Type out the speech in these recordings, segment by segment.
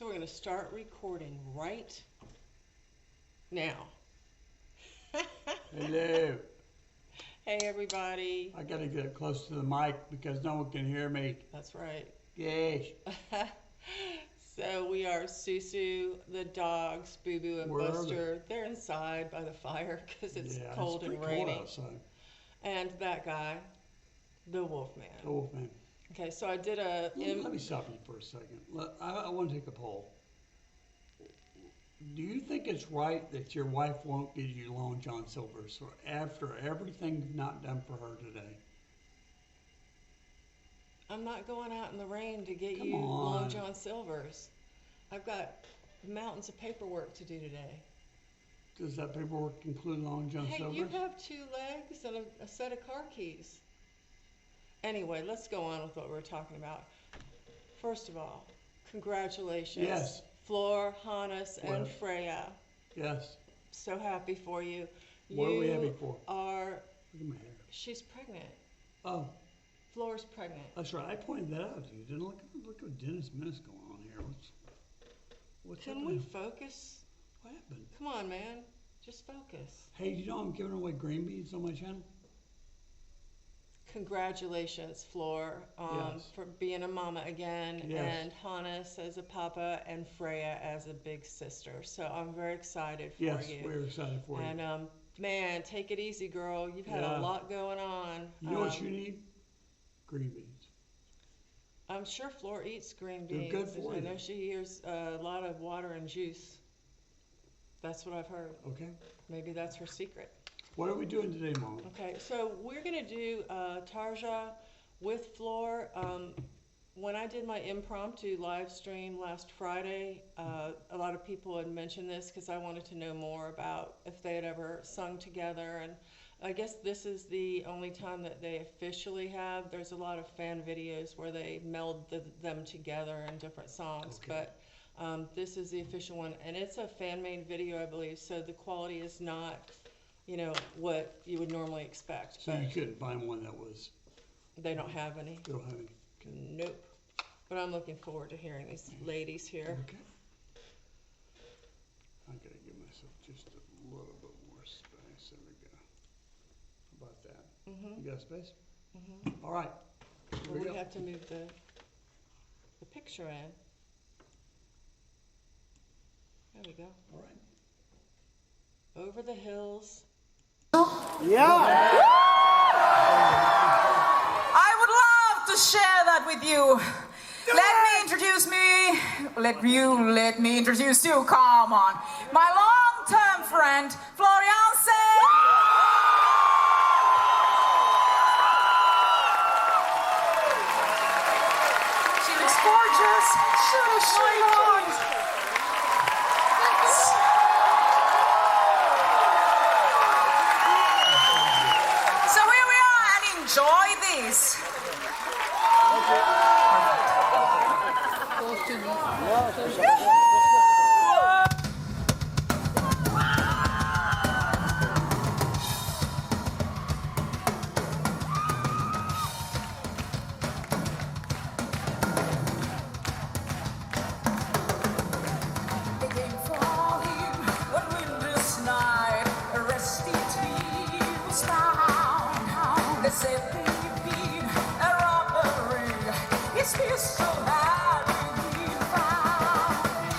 So we're going to start recording right now. Hello. Hey everybody. I gotta get close to the mic because no one can hear me. That's right. Yes. So we are Susu, the dogs, Boo Boo, and Where are Buster. They're inside by the fire because it's cold and pretty rainy. cold outside. And that guy, the Wolfman. The Wolfman. Okay, so I did a... Let me stop you for a second. I want to take a poll. Do you think it's right that your wife won't give you Long John Silver's after everything you've not done for her today? I'm not going out in the rain to get Come you on. Long John Silver's. I've got mountains of paperwork to do today. Does that paperwork include Long John Silver's? Hey, you have 2 legs and a set of car keys. Anyway, let's go on with what we're talking about. First of all, congratulations. Yes. Floor, Hannes, and Freya. Yes. So happy for you. What are we happy for? Look at my hair. She's pregnant. Oh. Floor's pregnant. That's right. I pointed that out to you. Didn't look at Dennis Menace going on here. What's Can we focus? What happened? Come on, man. Just focus. Hey, you know I'm giving away green beans on my channel? Congratulations, Floor, for being a mama again, and Hannes as a papa, and Freya as a big sister. So I'm very excited for you. Yes, we're excited for you. And man, take it easy, girl. You've had a lot going on. You know what you need? Green beans. I'm sure Floor eats green beans. They're good for you. I know she eats a lot of water and juice. That's what I've heard. Okay. Maybe that's her secret. What are we doing today, Mom? Okay, so we're going to do Tarja with Floor. When I did my impromptu live stream last Friday, a lot of people had mentioned this because I wanted to know more about if they had ever sung together. And I guess this is the only time that they officially have. There's a lot of fan videos where they meld them together in different songs. Okay. But this is the official one. And it's a fan-made video, I believe, so the quality is not... you know, what you would normally expect. So you couldn't find one that was... They don't have any? They don't have any. Okay. Nope. But I'm looking forward to hearing these ladies here. Okay. I gotta give myself just a little bit more space. There we go. How about that? You got space? All right. Well, we have to move the picture in. There we go. All right. Over the hills. Yeah. I would love to share that with you. Let me introduce you. Come on. My long-term friend, Jansen. She looks gorgeous. Enjoy this. It's so happy we found.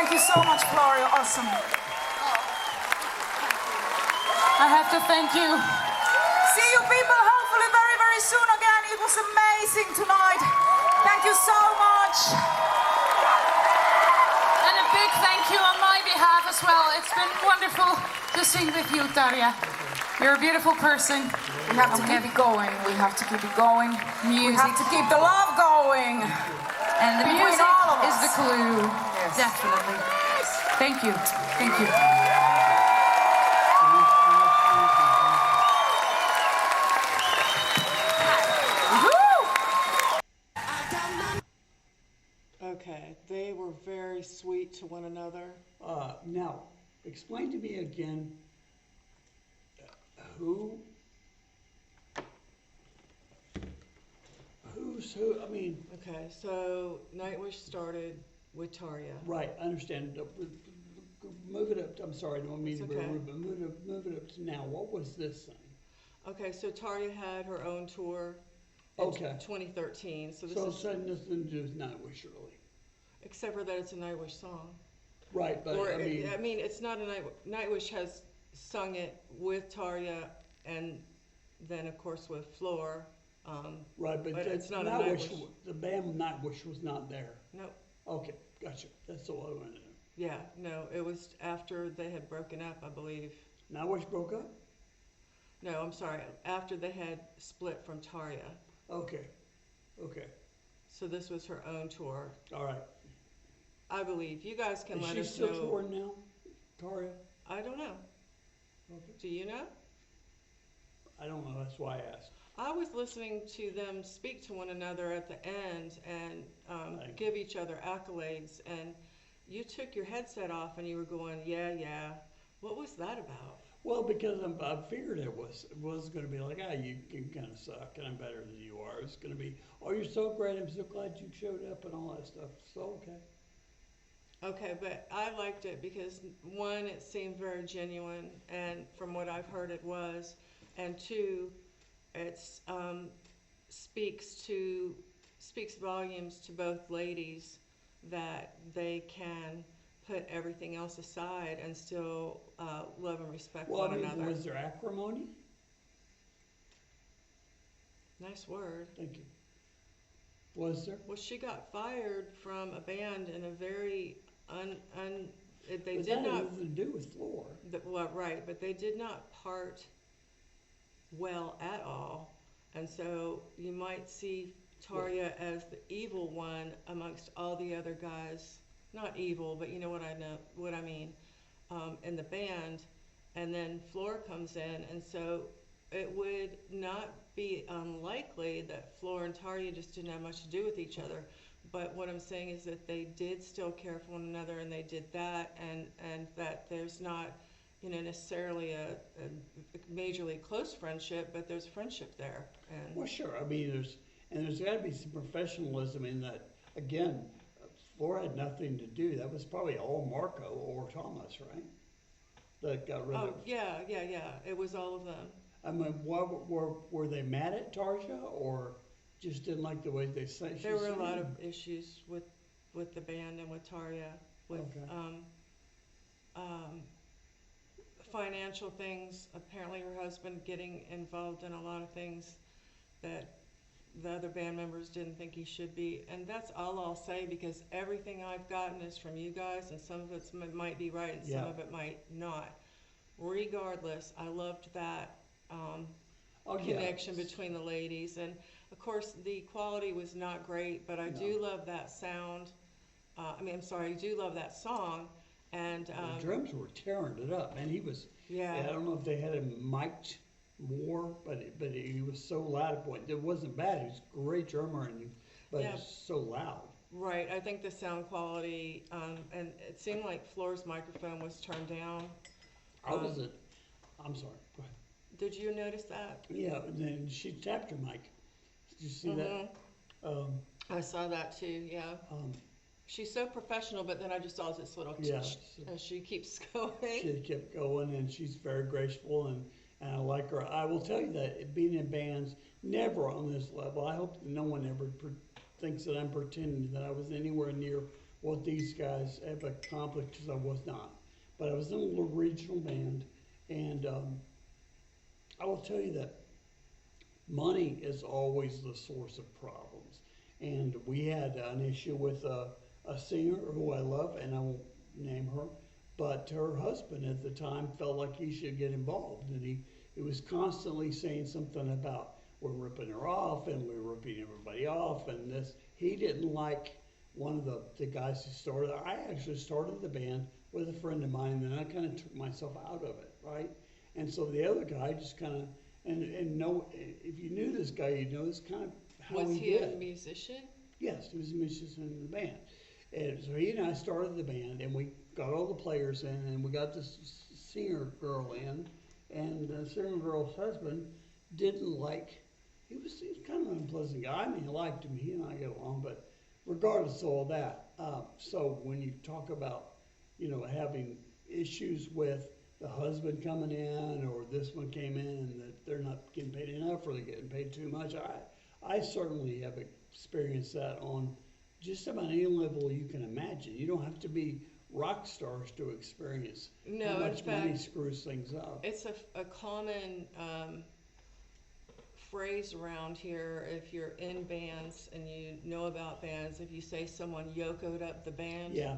Thank you so much, Floor. You're awesome. I have to thank you. See you people hopefully very, very soon again. It was amazing tonight. Thank you so much. And a big thank you on my behalf as well. It's been wonderful to sing with you, Tarja. You're a beautiful person. We have to keep it going. We have to keep it going. Music. We have to keep the love going. And the Between music all of us. is the clue. Yes. Definitely. Thank you. Thank you. Okay, they were very sweet to one another. Now, explain to me again, who's who, I mean, Okay, so Nightwish started with Tarja. right, I understand. Move it up, I'm sorry, I don't mean to It's be okay. rude, but move it up to now. What was this thing? Okay, so Tarja had her own tour in Okay. 2013. So this So is, it's had nothing to do with Nightwish, really. except for that it's a Nightwish song. Right, but Or, I mean, it's not a Nightwish has sung it with Tarja and then of course with Floor. right, but but it's not a Nightwish, Nightwish. the band Nightwish was not there. No, Okay, gotcha. That's all I wanted to know. yeah, no, it was after they had broken up, I believe. Nightwish broke up? No, I'm sorry, after they had split from Tarja. Okay, okay, So this was her own tour, all right. I believe. You guys can Is let she us still know. touring now, Tarja? I don't know. Okay. Do you know? I don't know, that's why I asked. I was listening to them speak to one another at the end and Thank you. give each other accolades. And you took your headset off and you were going, yeah, yeah. What was that about? Well, because I figured it was going to be like, you kind of suck, and I'm better than you are. It's going to be, oh, you're so great. I'm so glad you showed up and all that stuff. So okay. Okay, but I liked it because one, it seemed very genuine, and from what I've heard, it was, and two, it's speaks volumes to both ladies that they can put everything else aside and still love and respect Well, I one mean, another. was there acrimony? Nice word. Thank you. Was there? Well, she got fired from a band in a very they But did that not. had nothing to do with Floor. Well, right, but they did not part well at all, and so you might see Tarja as the evil one amongst all the other guys. Not evil, but you know what I mean, in the band, and then Floor comes in, and so it would not be unlikely that Floor and Tarja just didn't have much to do with each other. But what I'm saying is that they did still care for one another, and they did that, and that there's not, necessarily a majorly close friendship, but there's friendship there. And Well, sure. I mean, there's got to be some professionalism in that. Again, Floor had nothing to do. That was probably all Marco or Thomas, right? That got rid of. yeah. It was all of them. I mean, were they mad at Tarja or just didn't like the way they sang? There were a lot of issues with the band and with Tarja, with Okay. financial things. Apparently, her husband getting involved in a lot of things that the other band members didn't think he should be. And that's all I'll say, because everything I've gotten is from you guys, and some of it might be right and some Yeah. of it might not. Regardless, I loved that connection between the ladies. And of course, the quality was not great, but I do love that sound. I do love that song. And The drums were tearing it up, and he was. yeah. I don't know if they had him mic'd more, but he was so loud at point. It wasn't bad. He was a great drummer, but Yeah. he was so loud. Right, I think the sound quality, and it seemed like Floor's microphone was turned down. I'm sorry. Go ahead. Did you notice that? Yeah, and then she tapped her mic. Did you see Mhm. that? I saw that too, yeah. She's so professional, but then I just saw this little Yeah, as she keeps going. she kept going, and she's very graceful, and I like her. I will tell you that being in bands, never on this level. I hope that no one ever thinks that I'm pretending that I was anywhere near what these guys have accomplished, because I was not. But I was in a little regional band, and I will tell you that money is always the source of problems. And we had an issue with a singer who I love, and I won't name her, but her husband at the time felt like he should get involved, and he was constantly saying something about we're ripping her off and we're ripping everybody off, and this. He didn't like one of the guys who started. I actually started the band with a friend of mine, and then I kind of took myself out of it, right? And so the other guy just kind of, and no, if you knew this guy, you'd know this kind of how Was he he did. a musician? Yes, he was a musician in the band. And so he and I started the band, and we got all the players in, and we got this singer girl in, and the singer girl's husband didn't like, he was kind of an unpleasant guy. I mean, he liked him, he and I get along, but regardless of all that, so when you talk about, having issues with the husband coming in, or this one came in and that they're not getting paid enough, or they're getting paid too much, I certainly have experienced that on just about any level you can imagine. You don't have to be rock stars to experience No, how in much money fact, screws things up. it's a common phrase around here. If you're in bands and you know about bands, if you say someone yokoed up the band, Yeah,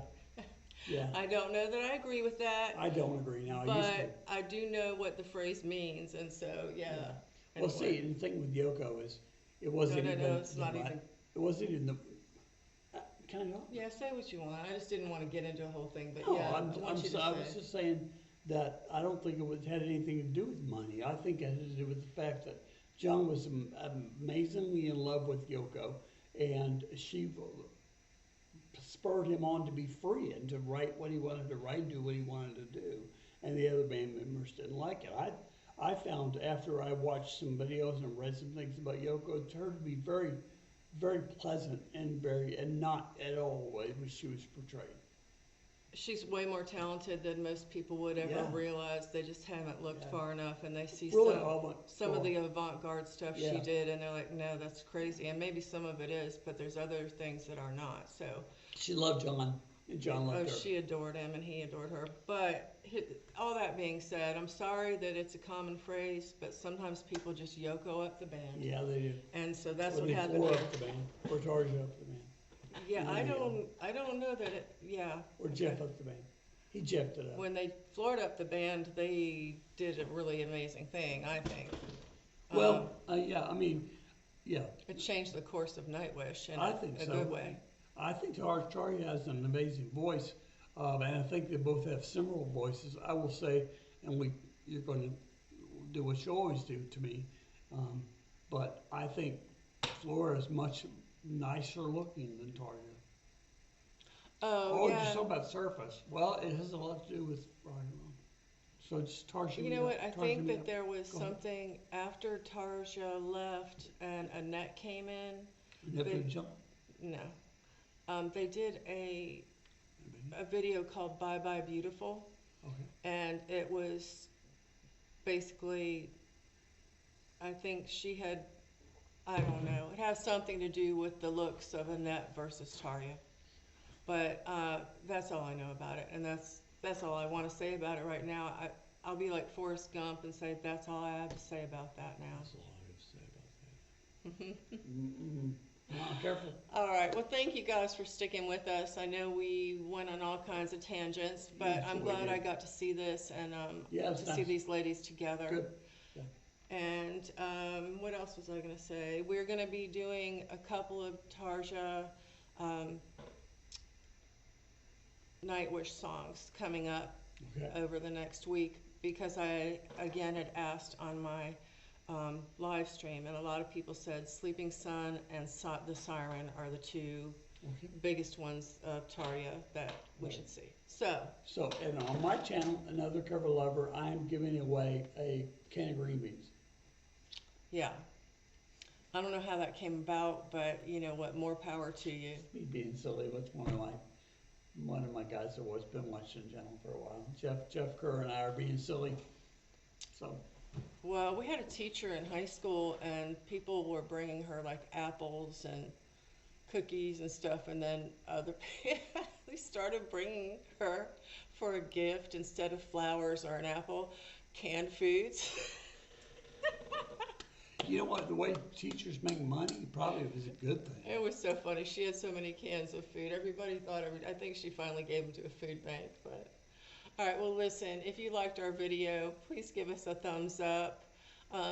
yeah. I don't know that I agree with that, I don't agree now. I used to. but I do know what the phrase means, and so yeah. Well, Anyway. see, the thing with Yoko is, it wasn't No, even. it's not even. It wasn't even the. Can I go? Yeah, say what you want. I just didn't want to get into a whole thing, but No, yeah, I I was just saying that I don't think had anything to do with money. I think it had to do with the fact that John was amazingly in love with Yoko, and she spurred him on to be free and to write what he wanted to write and do what he wanted to do. And the other band members didn't like it. I found after I watched some videos and read some things about Yoko, it turned to be very, very pleasant and not at all the way she was portrayed. She's way more talented than most people would ever Yeah. realize. They just haven't looked Yeah. far enough, and they see Really, some of the avant-garde stuff she Yeah. did, and they're like, no, that's crazy. And maybe some of it is, but there's other things that are not. So, She loved John, and John loved her. she adored him, and he adored her. But all that being said, I'm sorry that it's a common phrase, but sometimes people just yoko up the band. Yeah, they do. And so that's Or what they happened floor here. up the band, or Tarja up the band, Yeah, I Yeah. don't know that it, yeah. or Jeff up the band. He jeffed it up. When they floored up the band, they did a really amazing thing, I think. Well, yeah, I mean, yeah, It changed the course of Nightwish in I think a so. good way. I think Tarja has an amazing voice, and I think they both have similar voices. I will say, and you're going to do what you always do to me, but I think Flora is much nicer looking than Tarja. Oh, Oh, yeah. just talk about surface. Well, it has a lot to do with so it's Tarja. You know what? I think that there. there was Go ahead. something after Tarja left and Annette came in. Big jump. No, they did a video called "Bye Bye Beautiful," Okay. and it was basically, I think she had, I don't know, it has something to do with the looks of Annette versus Tarja. But that's all I know about it, and that's all I want to say about it right now. I'll be like Forrest Gump and say that's all I have to say about that now. That's all I have to say about that. Careful. All right. Well, thank you guys for sticking with us. I know we went on all kinds of tangents, but Yeah, I'm sure we glad did. I got to see this and Yeah, it's to see nice. these ladies together. Good. Yeah. And what else was I going to say? We're going to be doing a couple of Tarja Nightwish songs coming up Okay. over the next week because I again had asked on my live stream, and a lot of people said Sleeping Sun and the Siren are the two Okay. biggest ones of Tarja that we Right. should see. So, And on my channel, Another Cover Lover, I am giving away a can of green beans. yeah. I don't know how that came about, but you know what, more power to you. Me being silly, that's one of my guys that always been watching the channel for a while. Jeff Kerr and I are being silly. So, Well, we had a teacher in high school, and people were bringing her like apples and cookies and stuff, and then other started bringing her for a gift instead of flowers or an apple, canned foods. You know what? The way teachers make money probably was a good thing. It was so funny. She had so many cans of food. Everybody thought I think she finally gave them to a food bank. But all right, well, listen. If you liked our video, please give us a thumbs up.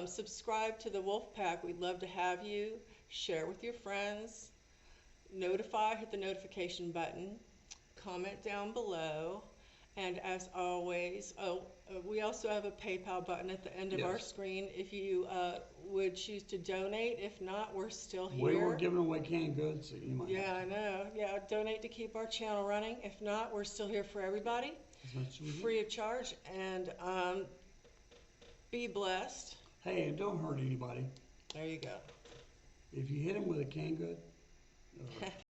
Subscribe to the Wolf Pack. We'd love to have you. Share with your friends. Notify. Hit the notification button. Comment down below. And as always, we also have a PayPal button at the end of our screen if you would choose to donate. If not, we're still here. We were giving away canned goods, so you might. Yeah, I know. Yeah, donate to keep our channel running. If not, we're still here for everybody, free of charge. And be blessed. Hey, and don't hurt anybody. There you go. If you hit them with a canned good,